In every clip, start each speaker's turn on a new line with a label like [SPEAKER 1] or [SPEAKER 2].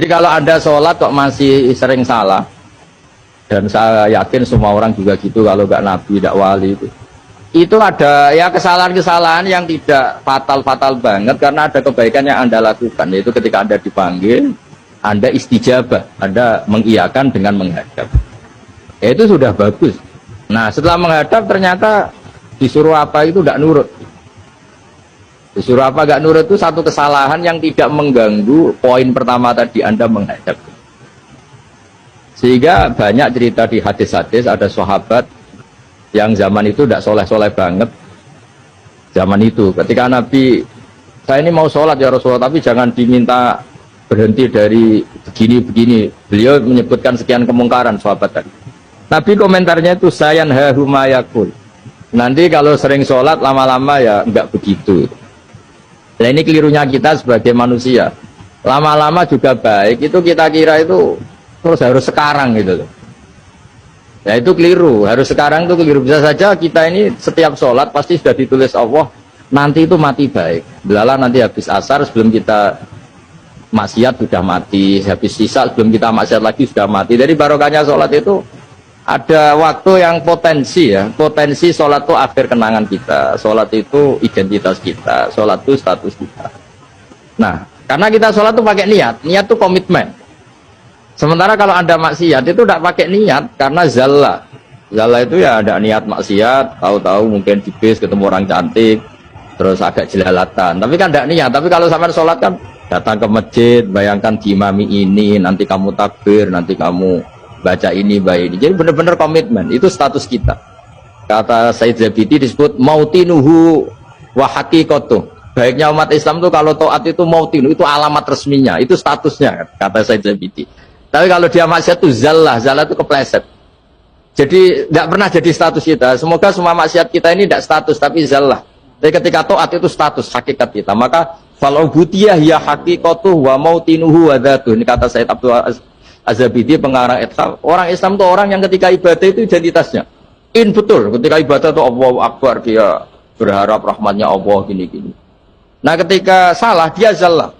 [SPEAKER 1] Jadi kalau Anda sholat kok masih sering salah, dan saya yakin semua orang juga gitu, kalau nggak nabi, nggak wali itu ada ya kesalahan-kesalahan yang tidak fatal-fatal banget, karena ada kebaikan yang Anda lakukan, yaitu ketika Anda dipanggil, Anda istijabah, Anda mengiyakan dengan menghadap. Ya, itu sudah bagus. Nah, setelah menghadap ternyata disuruh apa itu tidak nurut. Disuruh apa nggak nurut itu satu kesalahan yang tidak mengganggu poin pertama tadi, Anda menghadap. Sehingga banyak cerita di hadis-hadis, ada sahabat yang zaman itu tidak soleh-soleh banget. Zaman itu ketika Nabi, saya ini mau sholat ya Rasulullah, tapi jangan diminta berhenti dari begini-begini. Beliau menyebutkan sekian kemungkaran sahabat tadi. Nabi komentarnya itu sayan hahumayakul. Nanti kalau sering sholat lama-lama ya enggak begitu. Nah, ini kelirunya kita sebagai manusia. Lama-lama juga baik, itu kita kira itu terus harus sekarang gitu loh. Ya itu keliru, harus sekarang itu keliru. Bisa saja kita ini setiap sholat pasti sudah ditulis Allah, nanti itu mati baik. Belala nanti habis asar sebelum kita maksiat sudah mati, habis sisa sebelum kita maksiat lagi sudah mati. Jadi barokahnya sholat itu ada waktu yang potensi ya, potensi sholat itu akhir kenangan kita, sholat itu identitas kita, sholat itu status kita. Nah, karena kita sholat itu pakai niat itu komitmen. Sementara kalau Anda maksiat itu tidak pakai niat, karena zalla itu ya ada niat maksiat, tahu-tahu mungkin di bis ketemu orang cantik, terus agak jelalatan, tapi kan tidak niat. Tapi kalau sampai sholat kan datang ke masjid, bayangkan diimami ini, nanti kamu takbir, nanti kamu baca ini, baca ini. Jadi benar-benar komitmen, itu status kita. Kata Said Zabidi disebut mautinuhu wa haqiqatuh. Baiknya umat Islam itu kalau taat itu mautinu, itu alamat resminya, itu statusnya, kata Said Zabidi. Tapi kalau dia maksiat itu zallah itu kepleset. Jadi tidak pernah jadi status kita. Semoga semua maksiat kita ini tidak status, tapi zallah. Tapi ketika taat itu status, hakikat kita. Maka fal'ubudiyah ya haqiqatuh wa mautinuhu wa dhatuh. Ini kata Said Abdul Az-Zabidi, pengarang Ithaf. Orang Islam itu orang yang ketika ibadah itu identitasnya betul, ketika ibadah itu Allahu Akbar, dia berharap rahmatnya Allah, gini-gini. Nah ketika salah dia zallah,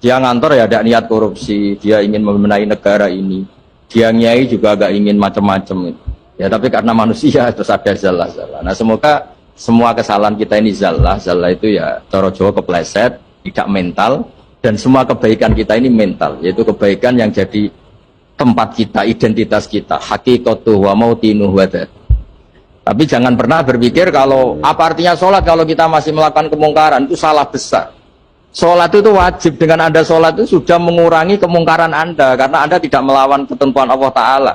[SPEAKER 1] dia ngantor ya ada niat korupsi, dia ingin membenahi negara ini, dia nyai juga agak ingin macam-macam ya, tapi karena manusia terus ada zallah. Nah semoga semua kesalahan kita ini zallah itu ya cara Jawa kepleset, tidak mental. Dan semua kebaikan kita ini mental, yaitu kebaikan yang jadi tempat kita, identitas kita, haqiqatuh wa mautinuh wa dzat. Tapi jangan pernah berpikir kalau apa artinya sholat kalau kita masih melakukan kemungkaran, itu salah besar. Sholat itu wajib, dengan Anda sholat itu sudah mengurangi kemungkaran Anda, karena Anda tidak melawan ketentuan Allah Ta'ala.